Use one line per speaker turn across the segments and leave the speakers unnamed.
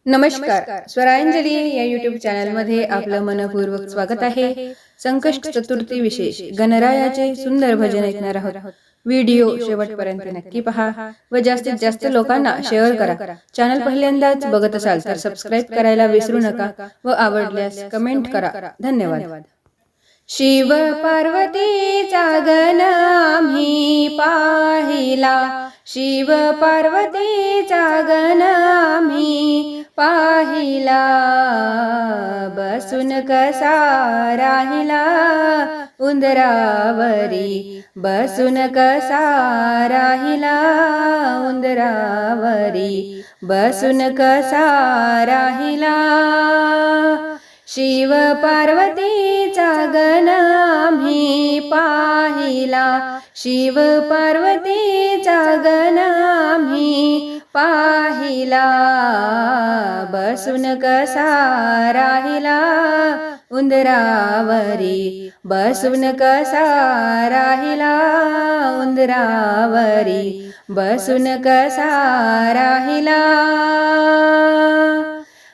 नमस्कार. स्वरांजली या यूट्यूब चॅनलमध्ये आपलं मनपूर्वक स्वागत आहे. संकष्ट चतुर्थी विशेष गणरायाचे सुंदर भजन ऐकणार आहोत. व्हिडिओ शेवटपर्यंत नक्की पहा व जास्तीत जास्त लोकांना शेअर करा. चॅनल पहिल्यांदाच बघत असाल तर सबस्क्राईब करायला विसरू नका व आवडल्यास कमेंट करा. धन्यवाद. शिव पार्वतीचा गण आम्ही पाहिला, शिव पार्वतीचा गण आम्ही पाहिला, बसून कसा राहिला उंदरावरी, बसून कसा राहिला उंदरावरी, बसून कसा राहिला. शिव पार्वतीचा गण आम्ही पाहिला, शिव पार्वतीचा गण आम्ही पाहिला, बसून कसा राहिला उंदरावरी, बसून कसा राहिला उंदरावरी, बसून कसा राहिला.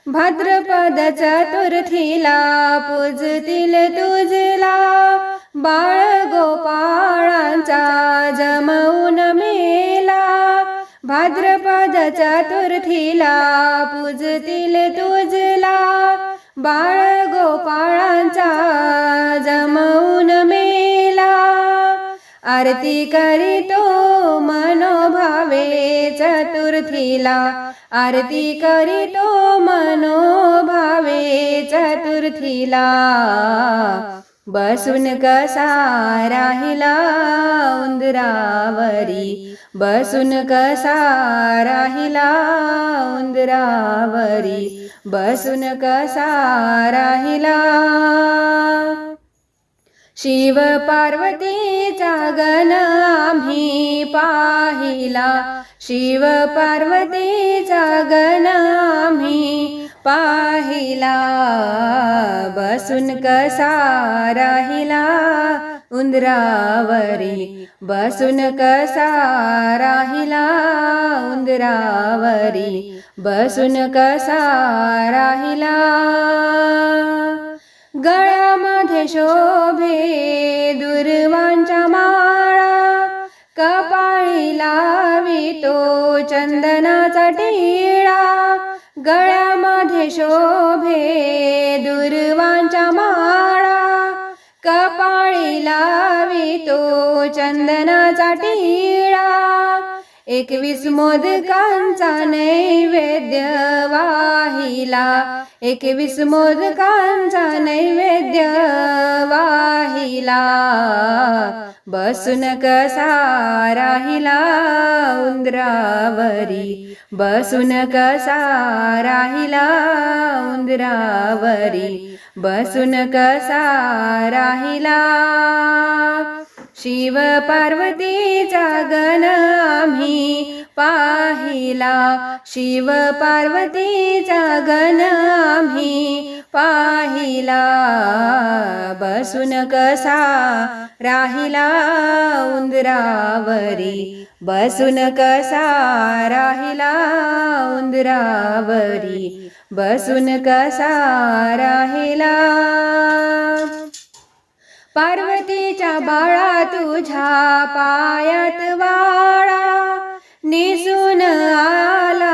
भाद्रपद चतुर्थीला पूजतील तुझला, बाळ गोपाळांचा जमवून मेला. भाद्रपद चतुर्थीला पूजतील तुझला, बाळ गोपाळांचा जमवून मेला. आरती करीतो मनोभावे चतुर्थीला, आरती करीतो मनोभावे चतुर्थीला, बसून कसा राहिला उंदरावरी, बसून कसा राहिला उंदरावरी, बसून कसा राहिला. शिव पार्वतीचा गण आम्ही पाहिला, शिव पार्वतीचा गण आम्ही पाहिला, बसून कसा राहिला उंदरावरी, बसून कसा राहिला उंदरावरी, बसून कसा राहिला. गळ्यामध्ये शोभे दुर्वांच्या माळा, कपाळी लावितो चंदनाचा टिळा. गळ्यामध्ये शोभे दुर्वांच्या माळा, कपाळी लावितो चंदनाचा टिळा. 21 मोदकांचा नैवेद्य वाहिला, 21 मोदकांचा नैवेद्य वाहिला, बसून कसा राहिला उंदरावरी, बसून कसा राहिला उंदरावरी, बसून कसा राहिला. शिव पार्वतीचा गण आम्ही पाहिला, शिव पार्वतीचा गण आम्ही पाहिला, बसून कसा राहिला उंदरावरी, बसून कसा राहिला उंदरावरी, बसून कसा राहिला. पार्वतीच्या बाळा तुझ्या पायात वाळा, निसून आला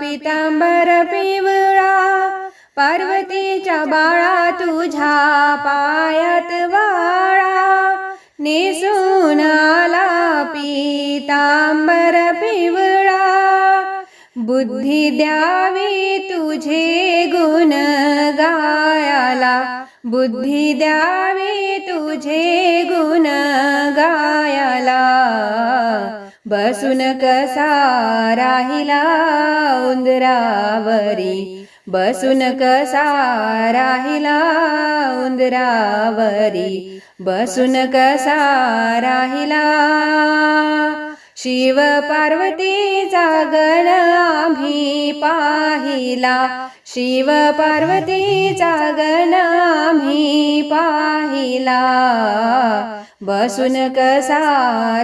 पितांबर पिवळा. पार्वतीच्या बाळा तुझ्या पायात वाळा, निसून आला पितांबर पिवळा. बुद्धी द्यावी तुझे गुण गायाला, बुद्धी द्यावी तुझे गुण गायाला, बसून कसा राहिला उंदरावरी, बसून कसा राहिला उंदरावरी, बसून कसा राहिला. शिव पार्वतीचा गण आम्ही पाहिला, शिव पार्वतीचा गण आम्ही पाहिला, बसून कसा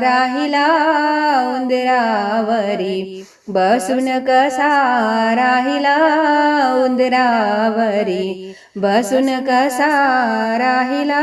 राहिला उंदरावरी, बसून कसा राहिला उंदरावरी, बसून कसा राहिला.